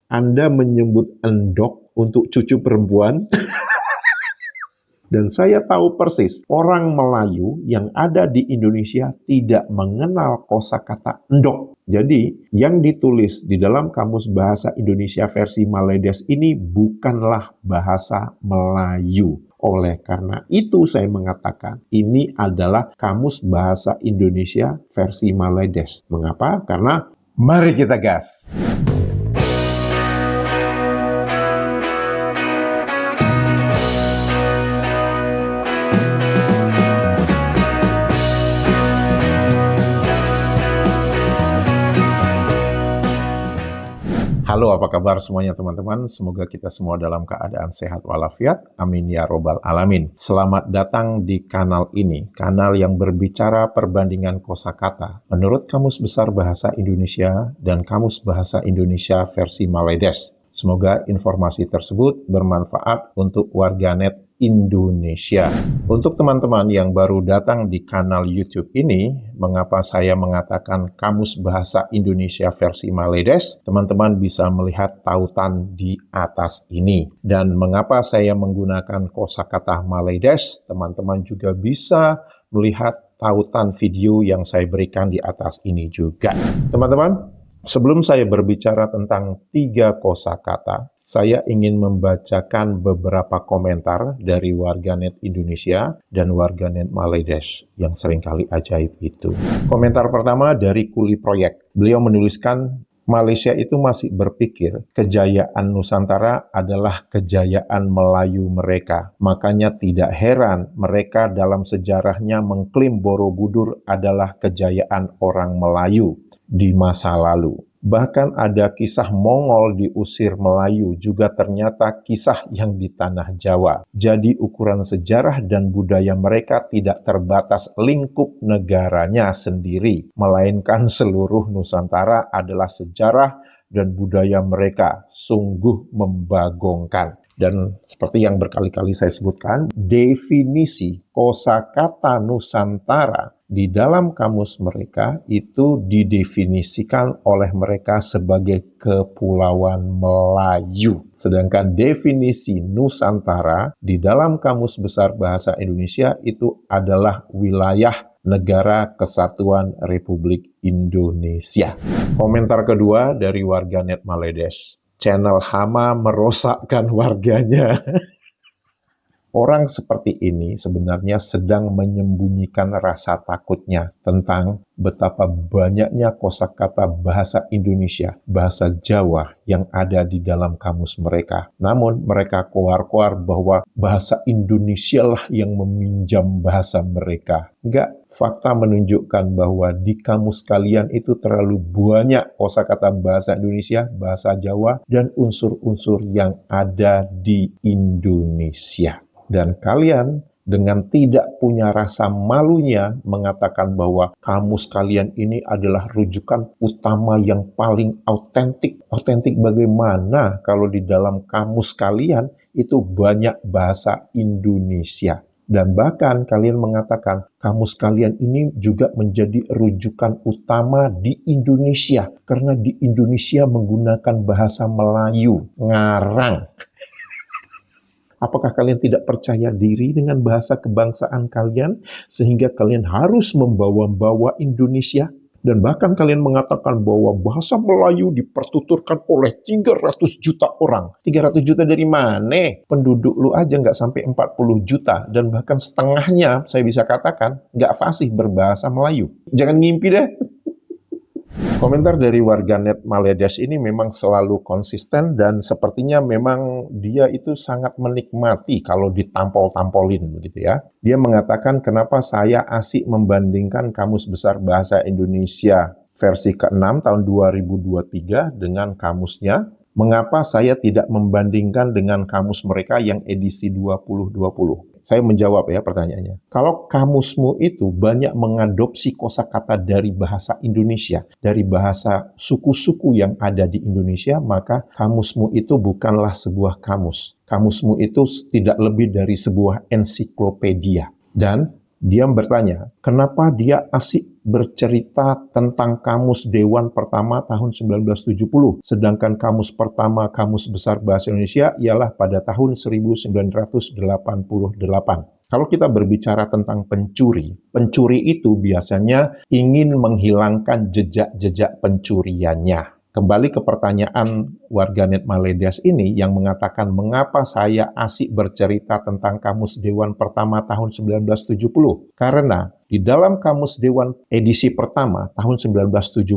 Anda menyebut endok untuk cucu perempuan. Dan saya tahu persis, orang Melayu yang ada di Indonesia tidak mengenal kosakata endok. Jadi, yang ditulis di dalam Kamus Bahasa Indonesia versi Maledes ini bukanlah bahasa Melayu. Oleh karena itu saya mengatakan, ini adalah Kamus Bahasa Indonesia versi Maledes. Mengapa? Karena mari kita gas! Halo, apa kabar semuanya teman-teman? Semoga kita semua dalam keadaan sehat walafiat. Amin ya robbal alamin. Selamat datang di kanal ini, kanal yang berbicara perbandingan kosakata menurut Kamus Besar Bahasa Indonesia dan Kamus Bahasa Indonesia versi Maledes. Semoga informasi tersebut bermanfaat untuk warganet Indonesia. Untuk teman-teman yang baru datang di kanal YouTube ini, mengapa saya mengatakan Kamus Bahasa Indonesia versi Maledes? Teman-teman bisa melihat tautan di atas ini. Dan mengapa saya menggunakan kosakata Maledes? Teman-teman juga bisa melihat tautan video yang saya berikan di atas ini juga. Teman-teman, sebelum saya berbicara tentang 3 kosakata, saya ingin membacakan beberapa komentar dari warganet Indonesia dan warganet Maledes yang seringkali ajaib itu. Komentar pertama dari Kuli Proyek. Beliau menuliskan, Malaysia itu masih berpikir kejayaan Nusantara adalah kejayaan Melayu mereka. Makanya tidak heran mereka dalam sejarahnya mengklaim Borobudur adalah kejayaan orang Melayu di masa lalu. Bahkan ada kisah Mongol diusir Melayu juga ternyata kisah yang di tanah Jawa. Jadi ukuran sejarah dan budaya mereka tidak terbatas lingkup negaranya sendiri, melainkan seluruh Nusantara adalah sejarah dan budaya mereka. Sungguh membagongkan. Dan seperti yang berkali-kali saya sebutkan, definisi kosakata Nusantara di dalam kamus mereka itu didefinisikan oleh mereka sebagai Kepulauan Melayu. Sedangkan definisi Nusantara di dalam Kamus Besar Bahasa Indonesia itu adalah wilayah Negara Kesatuan Republik Indonesia. Komentar kedua dari warganet Maledes. Channel Hama merosakkan warganya. Orang seperti ini sebenarnya sedang menyembunyikan rasa takutnya tentang betapa banyaknya kosakata bahasa Indonesia, bahasa Jawa yang ada di dalam kamus mereka. Namun mereka koar-koar bahwa bahasa Indonesia lah yang meminjam bahasa mereka. Enggak, fakta menunjukkan bahwa di kamus kalian itu terlalu banyak kosakata bahasa Indonesia, bahasa Jawa, dan unsur-unsur yang ada di Indonesia. Dan kalian dengan tidak punya rasa malunya mengatakan bahwa kamus kalian ini adalah rujukan utama yang paling autentik. Autentik bagaimana kalau di dalam kamus kalian itu banyak bahasa Indonesia. Dan bahkan kalian mengatakan kamus kalian ini juga menjadi rujukan utama di Indonesia. Karena di Indonesia menggunakan bahasa Melayu, ngarang. Apakah kalian tidak percaya diri dengan bahasa kebangsaan kalian, sehingga kalian harus membawa-bawa Indonesia? Dan bahkan kalian mengatakan bahwa bahasa Melayu dipertuturkan oleh 300 juta orang. 300 juta dari mana? Penduduk lu aja nggak sampai 40 juta. Dan bahkan setengahnya, saya bisa katakan, nggak fasih berbahasa Melayu. Jangan ngimpi deh. Komentar dari warganet Maledes ini memang selalu konsisten dan sepertinya memang dia itu sangat menikmati kalau ditampol-tampolin begitu ya. Dia mengatakan kenapa saya asik membandingkan Kamus Besar Bahasa Indonesia versi ke-6 tahun 2023 dengan kamusnya. Mengapa saya tidak membandingkan dengan kamus mereka yang edisi 2020? Saya menjawab ya pertanyaannya. Kalau kamusmu itu banyak mengadopsi kosakata dari bahasa Indonesia, dari bahasa suku-suku yang ada di Indonesia, maka kamusmu itu bukanlah sebuah kamus. Kamusmu itu tidak lebih dari sebuah ensiklopedia. Dan Dia bertanya, kenapa dia asik bercerita tentang Kamus Dewan Pertama tahun 1970, sedangkan Kamus Pertama Kamus Besar Bahasa Indonesia ialah pada tahun 1988. Kalau kita berbicara tentang pencuri, pencuri itu biasanya ingin menghilangkan jejak-jejak pencuriannya. Kembali ke pertanyaan warganet Maledes ini yang mengatakan mengapa saya asik bercerita tentang Kamus Dewan Pertama tahun 1970. Karena di dalam Kamus Dewan edisi pertama tahun 1970,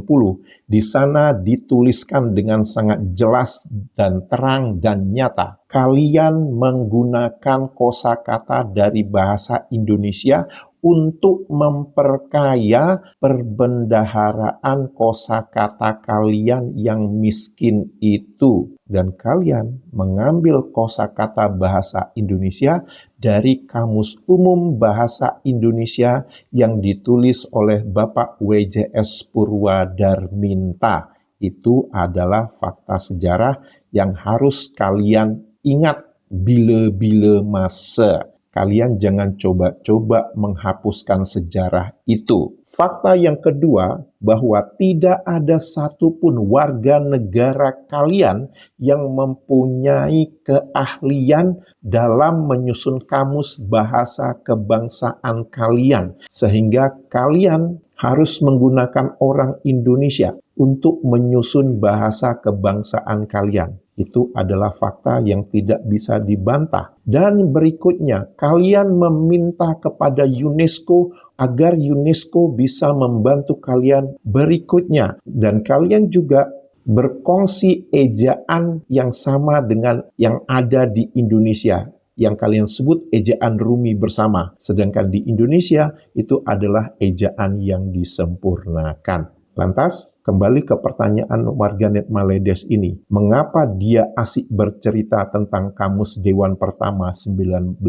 di sana dituliskan dengan sangat jelas dan terang dan nyata. Kalian menggunakan kosakata dari bahasa Indonesia untuk memperkaya perbendaharaan kosakata kalian yang miskin itu. Dan kalian mengambil kosakata bahasa Indonesia dari Kamus Umum Bahasa Indonesia yang ditulis oleh Bapak W.J.S. Purwadarminta. Itu adalah fakta sejarah yang harus kalian ingat bila-bila masa. Kalian jangan coba-coba menghapuskan sejarah itu. Fakta yang kedua, bahwa tidak ada satupun warga negara kalian yang mempunyai keahlian dalam menyusun kamus bahasa kebangsaan kalian. Sehingga kalian harus menggunakan orang Indonesia untuk menyusun bahasa kebangsaan kalian. Itu adalah fakta yang tidak bisa dibantah. Dan berikutnya, kalian meminta kepada UNESCO agar UNESCO bisa membantu kalian berikutnya. Dan kalian juga berkongsi ejaan yang sama dengan yang ada di Indonesia, yang kalian sebut ejaan Rumi bersama. Sedangkan di Indonesia itu adalah ejaan yang disempurnakan. Lantas, kembali ke pertanyaan warganet Maledes ini. Mengapa dia asik bercerita tentang Kamus Dewan Pertama 1970?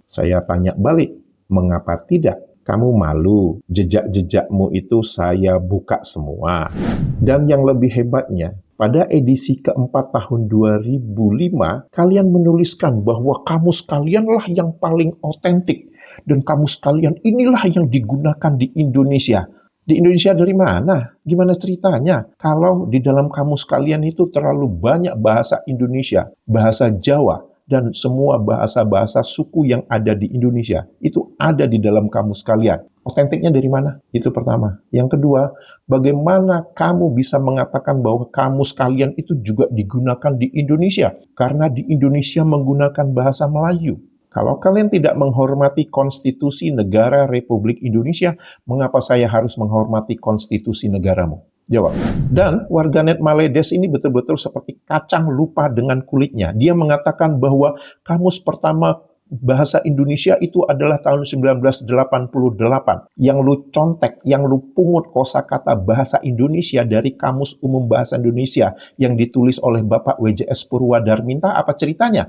Saya tanya balik, mengapa tidak? Kamu malu, jejak-jejakmu itu saya buka semua. Dan yang lebih hebatnya, pada edisi keempat tahun 2005, kalian menuliskan bahwa kamus kalianlah yang paling otentik. Dan kamus kalian inilah yang digunakan di Indonesia. Di Indonesia dari mana? Gimana ceritanya? Kalau di dalam kamus kalian itu terlalu banyak bahasa Indonesia, bahasa Jawa, dan semua bahasa-bahasa suku yang ada di Indonesia, itu ada di dalam kamus kalian. Otentiknya dari mana? Itu pertama. Yang kedua, bagaimana kamu bisa mengatakan bahwa kamus kalian itu juga digunakan di Indonesia? Karena di Indonesia menggunakan bahasa Melayu. Kalau kalian tidak menghormati konstitusi negara Republik Indonesia, mengapa saya harus menghormati konstitusi negaramu? Jawab. Dan warganet Maledes ini betul-betul seperti kacang lupa dengan kulitnya. Dia mengatakan bahwa kamus pertama bahasa Indonesia itu adalah tahun 1988. Yang lu contek, yang lu pungut kosakata bahasa Indonesia dari Kamus Umum Bahasa Indonesia yang ditulis oleh Bapak W.J.S. Purwadarminta, apa ceritanya?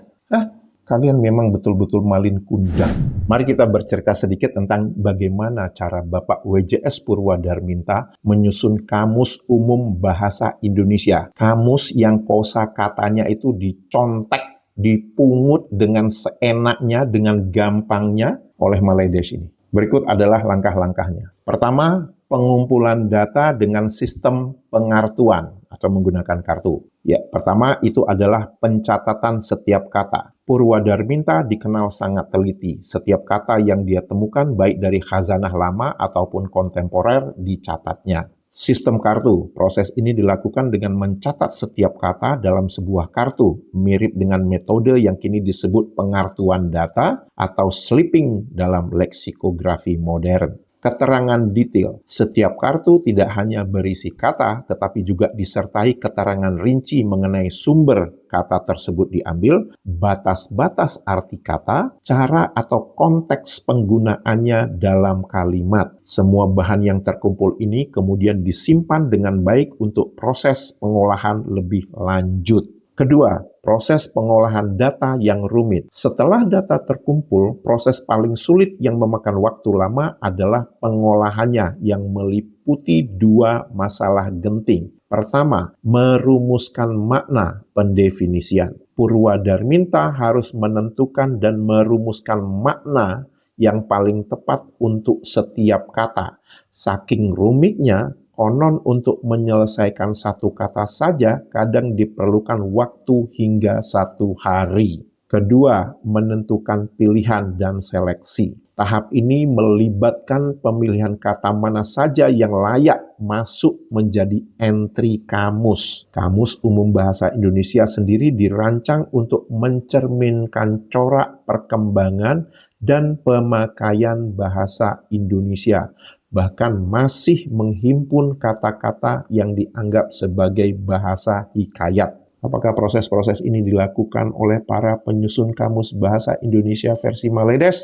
Kalian memang betul-betul malin kundang. Mari kita bercerita sedikit tentang bagaimana cara Bapak W.J.S. Purwadarminta menyusun Kamus Umum Bahasa Indonesia. Kamus yang kosakatanya itu dicontek, dipungut dengan seenaknya, dengan gampangnya oleh Maledes ini. Berikut adalah langkah-langkahnya. Pertama, pengumpulan data dengan sistem pengartuan atau menggunakan kartu. Ya, pertama itu adalah pencatatan setiap kata. Purwadarminta dikenal sangat teliti. Setiap kata yang dia temukan baik dari khazanah lama ataupun kontemporer dicatatnya. Sistem kartu. Proses ini dilakukan dengan mencatat setiap kata dalam sebuah kartu, mirip dengan metode yang kini disebut pengartuan data atau slipping dalam leksikografi modern. Keterangan detail. Setiap kartu tidak hanya berisi kata, tetapi juga disertai keterangan rinci mengenai sumber kata tersebut diambil, batas-batas arti kata, cara atau konteks penggunaannya dalam kalimat. Semua bahan yang terkumpul ini kemudian disimpan dengan baik untuk proses pengolahan lebih lanjut. Kedua, proses pengolahan data yang rumit. Setelah data terkumpul, proses paling sulit yang memakan waktu lama adalah pengolahannya yang meliputi dua masalah genting. Pertama, merumuskan makna pendefinisian. Purwadarminta harus menentukan dan merumuskan makna yang paling tepat untuk setiap kata. Saking rumitnya, konon untuk menyelesaikan satu kata saja kadang diperlukan waktu hingga 1 hari. Kedua, menentukan pilihan dan seleksi. Tahap ini melibatkan pemilihan kata mana saja yang layak masuk menjadi entry kamus. Kamus Umum Bahasa Indonesia sendiri dirancang untuk mencerminkan corak perkembangan dan pemakaian bahasa Indonesia, bahkan masih menghimpun kata-kata yang dianggap sebagai bahasa hikayat. Apakah proses-proses ini dilakukan oleh para penyusun kamus bahasa Indonesia versi Maledes?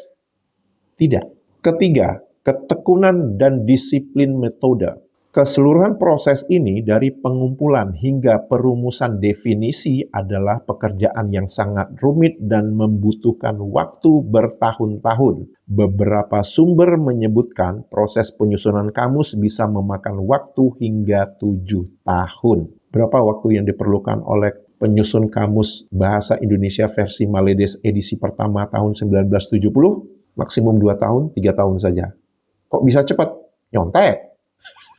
Tidak. Ketiga, ketekunan dan disiplin metode. Keseluruhan proses ini dari pengumpulan hingga perumusan definisi adalah pekerjaan yang sangat rumit dan membutuhkan waktu bertahun-tahun. Beberapa sumber menyebutkan proses penyusunan kamus bisa memakan waktu hingga 7 tahun. Berapa waktu yang diperlukan oleh penyusun kamus bahasa Indonesia versi Maledes edisi pertama tahun 1970? Maksimum 2 tahun, 3 tahun saja. Kok bisa cepat? Nyontek.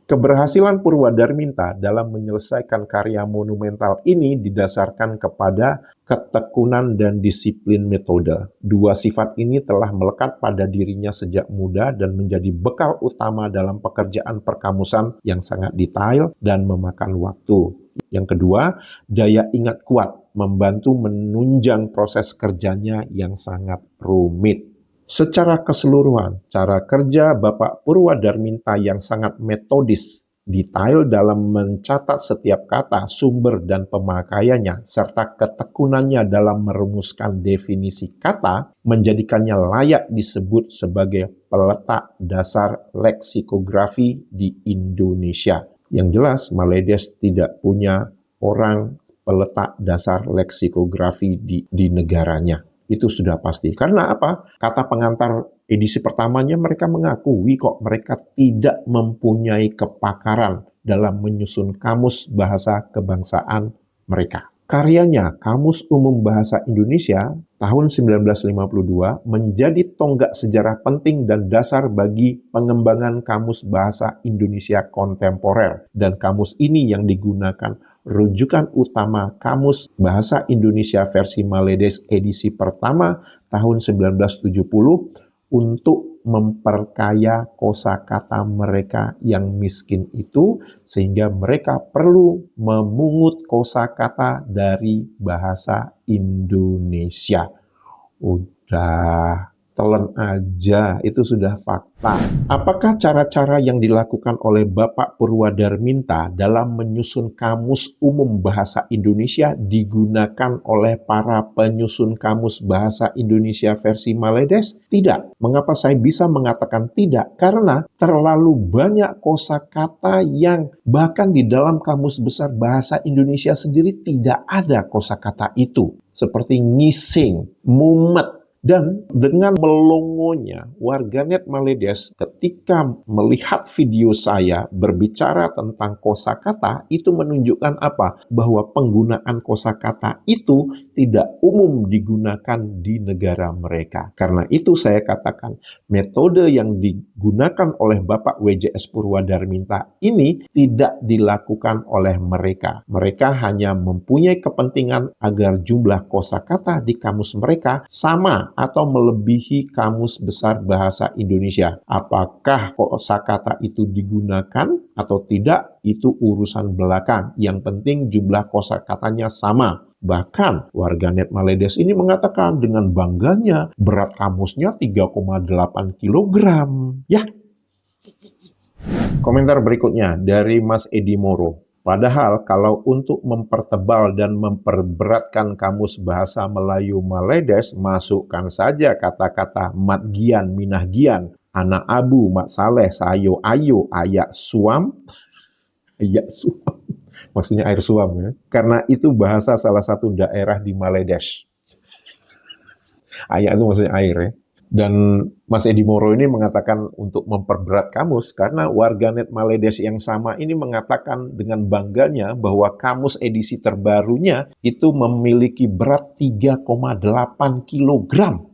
Keberhasilan Purwadarminta dalam menyelesaikan karya monumental ini didasarkan kepada ketekunan dan disiplin metode. Dua sifat ini telah melekat pada dirinya sejak muda dan menjadi bekal utama dalam pekerjaan perkamusan yang sangat detail dan memakan waktu. Yang kedua, daya ingat kuat membantu menunjang proses kerjanya yang sangat rumit. Secara keseluruhan, cara kerja Bapak Purwadarminta yang sangat metodis, detail dalam mencatat setiap kata, sumber, dan pemakaiannya, serta ketekunannya dalam merumuskan definisi kata, menjadikannya layak disebut sebagai peletak dasar leksikografi di Indonesia. Yang jelas, Maledes tidak punya orang peletak dasar leksikografi di negaranya. Itu sudah pasti. Karena apa? Kata pengantar edisi pertamanya mereka mengakui kok mereka tidak mempunyai kepakaran dalam menyusun kamus bahasa kebangsaan mereka. Karyanya, Kamus Umum Bahasa Indonesia tahun 1952 menjadi tonggak sejarah penting dan dasar bagi pengembangan kamus bahasa Indonesia kontemporer. Dan kamus ini yang digunakan rujukan utama Kamus Bahasa Indonesia versi Maledes edisi pertama tahun 1970 untuk memperkaya kosakata mereka yang miskin itu, sehingga mereka perlu memungut kosakata dari bahasa Indonesia. Udah telan aja, itu sudah fakta. Apakah cara-cara yang dilakukan oleh Bapak Purwadarminta dalam menyusun Kamus Umum Bahasa Indonesia digunakan oleh para penyusun Kamus Bahasa Indonesia versi Maledes? Tidak. Mengapa saya bisa mengatakan tidak? Karena terlalu banyak kosakata yang bahkan di dalam Kamus Besar Bahasa Indonesia sendiri tidak ada kosakata itu. Seperti ngising, mumet. Dan dengan melongonya warganet Maledes ketika melihat video saya berbicara tentang kosakata, itu menunjukkan apa? Bahwa penggunaan kosakata itu tidak umum digunakan di negara mereka. Karena itu saya katakan, metode yang digunakan oleh Bapak WJS Purwadarminta ini tidak dilakukan oleh mereka. Mereka hanya mempunyai kepentingan agar jumlah kosakata di kamus mereka sama atau melebihi Kamus Besar Bahasa Indonesia. Apakah kosakata itu digunakan atau tidak, itu urusan belakang. Yang penting jumlah kosakatanya sama. Bahkan warganet Maledes ini mengatakan dengan bangganya berat kamusnya 3,8 kilogram. Ya. Komentar berikutnya dari Mas Edi Moro. Padahal kalau untuk mempertebal dan memperberatkan kamus bahasa Melayu Maledes, masukkan saja kata-kata matgian, minahgian, anak abu, mat saleh, sayo, ayo, ayak suam, ayak suam. Maksudnya air suam ya. Karena itu bahasa salah satu daerah di Maledes. Ayak itu maksudnya air ya. Dan Mas Edi Moro ini mengatakan untuk memperberat kamus karena warganet Maledes yang sama ini mengatakan dengan bangganya bahwa kamus edisi terbarunya itu memiliki berat 3,8 kilogram.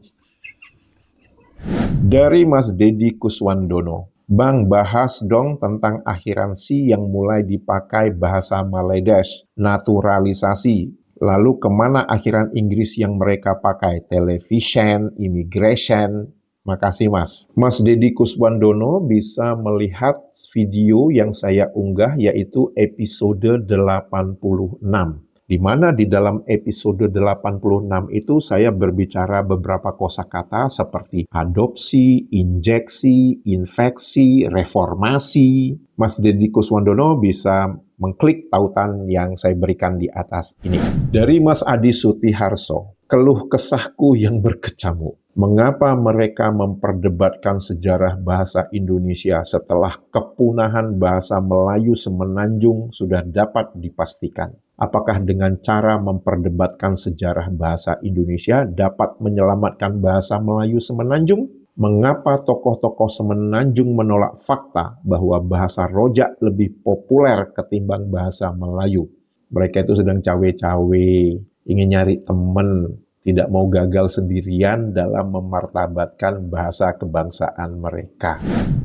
Dari Mas Dedi Kuswandono. Bang, bahas dong tentang akhiransi yang mulai dipakai bahasa Maledes, naturalisasi. Lalu kemana akhiran Inggris yang mereka pakai? Television, immigration. Makasih Mas. Mas Dedi Kuswandono bisa melihat video yang saya unggah yaitu episode 86. Di mana di dalam episode 86 itu saya berbicara beberapa kosakata seperti adopsi, injeksi, infeksi, reformasi. Mas Dedi Kuswandono bisa mengklik tautan yang saya berikan di atas ini. Dari Mas Adi Sutiharso, keluh kesahku yang berkecamuk. Mengapa mereka memperdebatkan sejarah bahasa Indonesia setelah kepunahan bahasa Melayu semenanjung sudah dapat dipastikan? Apakah dengan cara memperdebatkan sejarah bahasa Indonesia dapat menyelamatkan bahasa Melayu semenanjung? Mengapa tokoh-tokoh semenanjung menolak fakta bahwa bahasa Rojak lebih populer ketimbang bahasa Melayu? Mereka itu sedang cawe-cawe, ingin nyari teman, tidak mau gagal sendirian dalam memartabatkan bahasa kebangsaan mereka.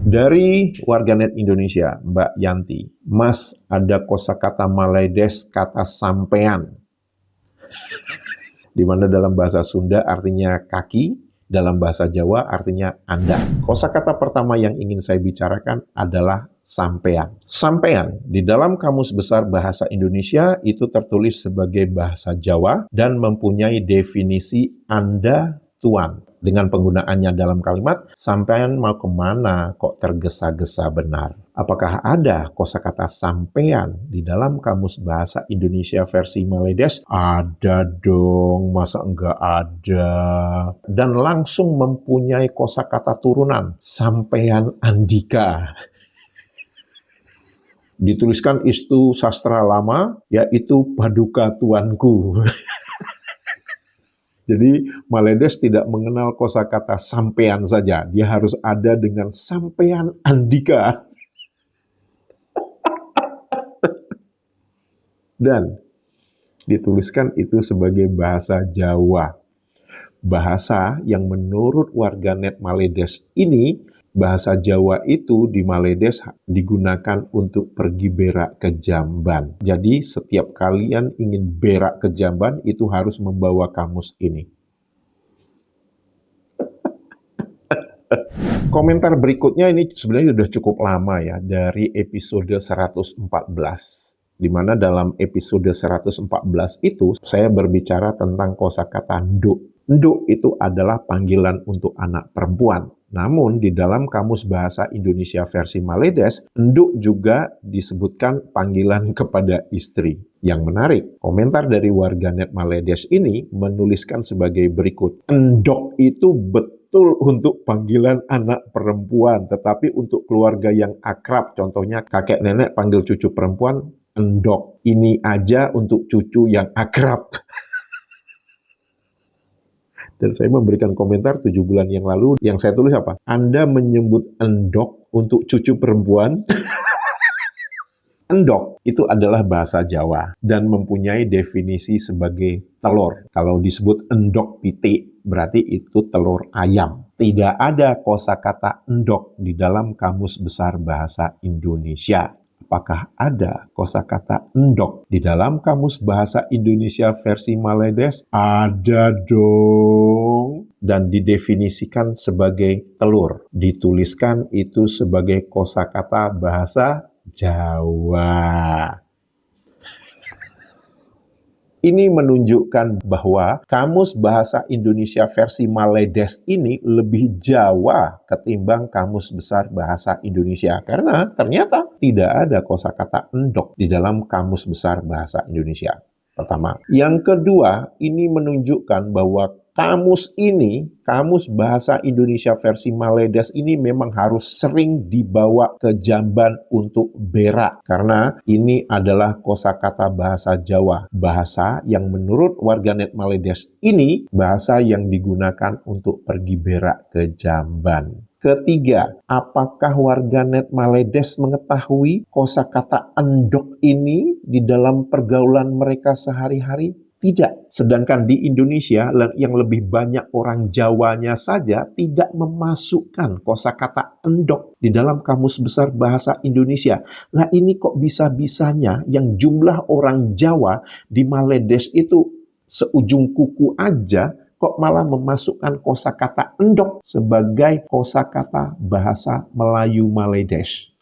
Dari warganet Indonesia, Mbak Yanti, Mas, ada kosakata Maledes kata sampean, di mana dalam bahasa Sunda artinya kaki, dalam bahasa Jawa artinya Anda. Kosakata pertama yang ingin saya bicarakan adalah sampean. Sampean di dalam Kamus Besar Bahasa Indonesia itu tertulis sebagai bahasa Jawa dan mempunyai definisi Anda Tuan. Dengan penggunaannya dalam kalimat, sampean mau kemana kok tergesa-gesa benar? Apakah ada kosakata sampean di dalam Kamus Bahasa Indonesia versi Maledes? Ada dong, masa enggak ada? Dan langsung mempunyai kosakata turunan, sampean Andika. Dituliskan istu sastra lama, yaitu Paduka Tuanku. Jadi Maledes tidak mengenal kosakata sampean saja, dia harus ada dengan sampean Andika. Dan dituliskan itu sebagai bahasa Jawa. Bahasa yang menurut warganet Maledes ini, bahasa Jawa itu di Maledes digunakan untuk pergi berak ke Jamban. Jadi setiap kalian ingin berak ke Jamban itu harus membawa kamus ini. Komentar berikutnya ini sebenarnya sudah cukup lama ya, dari episode 114. Di mana dalam episode 114 itu saya berbicara tentang kosakata nduk. Nduk itu adalah panggilan untuk anak perempuan. Namun di dalam Kamus Bahasa Indonesia versi Maledes, nduk juga disebutkan panggilan kepada istri. Yang menarik, komentar dari warganet Maledes ini menuliskan sebagai berikut. Endok itu betul untuk panggilan anak perempuan, tetapi untuk keluarga yang akrab, contohnya kakek nenek panggil cucu perempuan, endok. Ini aja untuk cucu yang akrab. Dan saya memberikan komentar 7 bulan yang lalu, yang saya tulis apa? Anda menyebut endok untuk cucu perempuan. Endok itu adalah bahasa Jawa dan mempunyai definisi sebagai telur. Kalau disebut endok pitik, berarti itu telur ayam. Tidak ada kosakata endok di dalam Kamus Besar Bahasa Indonesia. Apakah ada kosakata endok di dalam Kamus Bahasa Indonesia versi Maledes? Ada dong. Dan didefinisikan sebagai telur. Dituliskan itu sebagai kosakata bahasa Jawa. Ini menunjukkan bahwa Kamus Bahasa Indonesia versi Maledes ini lebih Jawa ketimbang Kamus Besar Bahasa Indonesia. Karena ternyata tidak ada kosakata endok di dalam Kamus Besar Bahasa Indonesia. Pertama. Yang kedua, ini menunjukkan bahwa kamus ini, Kamus Bahasa Indonesia versi Maledes ini memang harus sering dibawa ke Jamban untuk berak. Karena ini adalah kosakata bahasa Jawa. Bahasa yang menurut warganet Maledes ini, bahasa yang digunakan untuk pergi berak ke Jamban. Ketiga, apakah warganet Maledes mengetahui kosakata endok ini di dalam pergaulan mereka sehari-hari? Tidak. Sedangkan di Indonesia yang lebih banyak orang Jawanya saja tidak memasukkan kosakata endok di dalam Kamus Besar Bahasa Indonesia. Lah ini kok bisa-bisanya yang jumlah orang Jawa di Maledes itu seujung kuku aja kok malah memasukkan kosakata endok sebagai kosakata bahasa Melayu Maledes.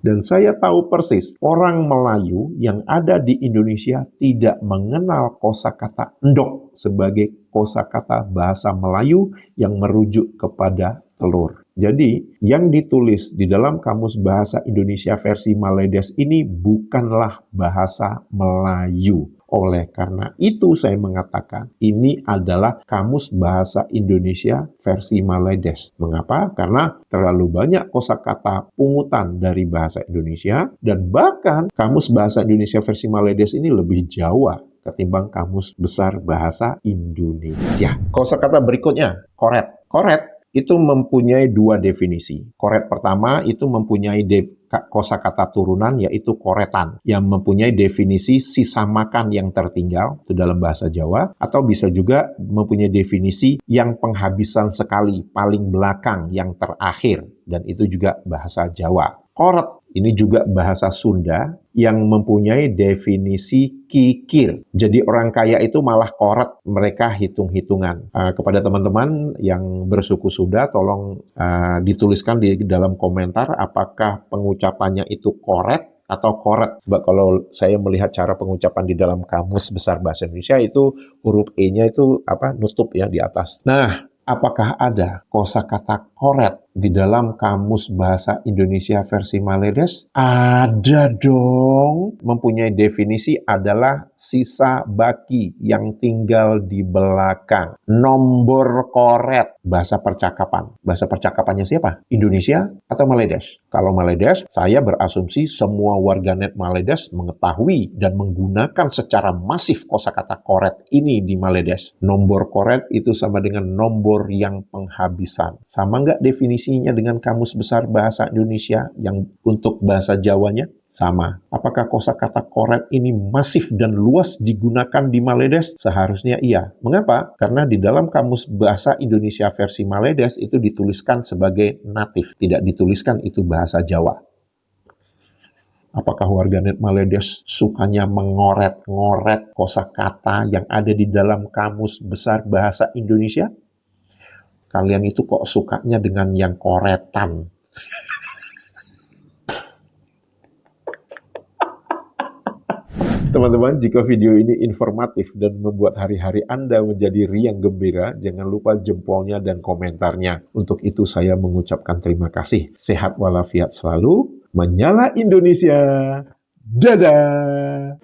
Dan saya tahu persis, orang Melayu yang ada di Indonesia tidak mengenal kosakata endok sebagai kosakata bahasa Melayu yang merujuk kepada telur. Jadi, yang ditulis di dalam Kamus Bahasa Indonesia versi Maledes ini bukanlah bahasa Melayu. Oleh karena itu saya mengatakan ini adalah Kamus Bahasa Indonesia versi Maledes. Mengapa? Karena terlalu banyak kosakata pungutan dari bahasa Indonesia dan bahkan Kamus Bahasa Indonesia versi Maledes ini lebih Jawa ketimbang Kamus Besar Bahasa Indonesia. Kosakata berikutnya, koret. Koret itu mempunyai dua definisi. Koret pertama itu mempunyai kosakata turunan yaitu koretan yang mempunyai definisi sisa makan yang tertinggal itu dalam bahasa Jawa, atau bisa juga mempunyai definisi yang penghabisan sekali paling belakang yang terakhir, dan itu juga bahasa Jawa. Koret ini juga bahasa Sunda yang mempunyai definisi kikir. Jadi orang kaya itu malah koret, mereka hitung-hitungan. Kepada teman-teman yang bersuku Sunda, tolong dituliskan di dalam komentar apakah pengucapannya itu koret atau koret. Sebab kalau saya melihat cara pengucapan di dalam Kamus Besar Bahasa Indonesia itu huruf E-nya itu nutup ya di atas. Nah, apakah ada kosakata koret di dalam Kamus Bahasa Indonesia versi Maledes? Ada dong. Mempunyai definisi adalah sisa baki yang tinggal di belakang. Nombor koret. Bahasa percakapan. Bahasa percakapannya siapa? Indonesia atau Maledes? Kalau Maledes, saya berasumsi semua warganet Maledes mengetahui dan menggunakan secara masif kosakata koret ini di Maledes. Nombor koret itu sama dengan nombor yang penghabisan. Sama nggak definisinya dengan Kamus Besar Bahasa Indonesia yang untuk bahasa Jawanya? Sama. Apakah kosakata koret ini masif dan luas digunakan di Maledes? Seharusnya iya. Mengapa? Karena di dalam Kamus Bahasa Indonesia versi Maledes itu dituliskan sebagai natif, tidak dituliskan itu bahasa Jawa. Apakah warganet Maledes sukanya mengoret-ngoret kosakata yang ada di dalam Kamus Besar Bahasa Indonesia? Kalian itu kok sukanya dengan yang koretan? Teman-teman, jika video ini informatif dan membuat hari-hari Anda menjadi riang gembira, jangan lupa jempolnya dan komentarnya. Untuk itu saya mengucapkan terima kasih. Sehat walafiat selalu. Menyala Indonesia. Dadah!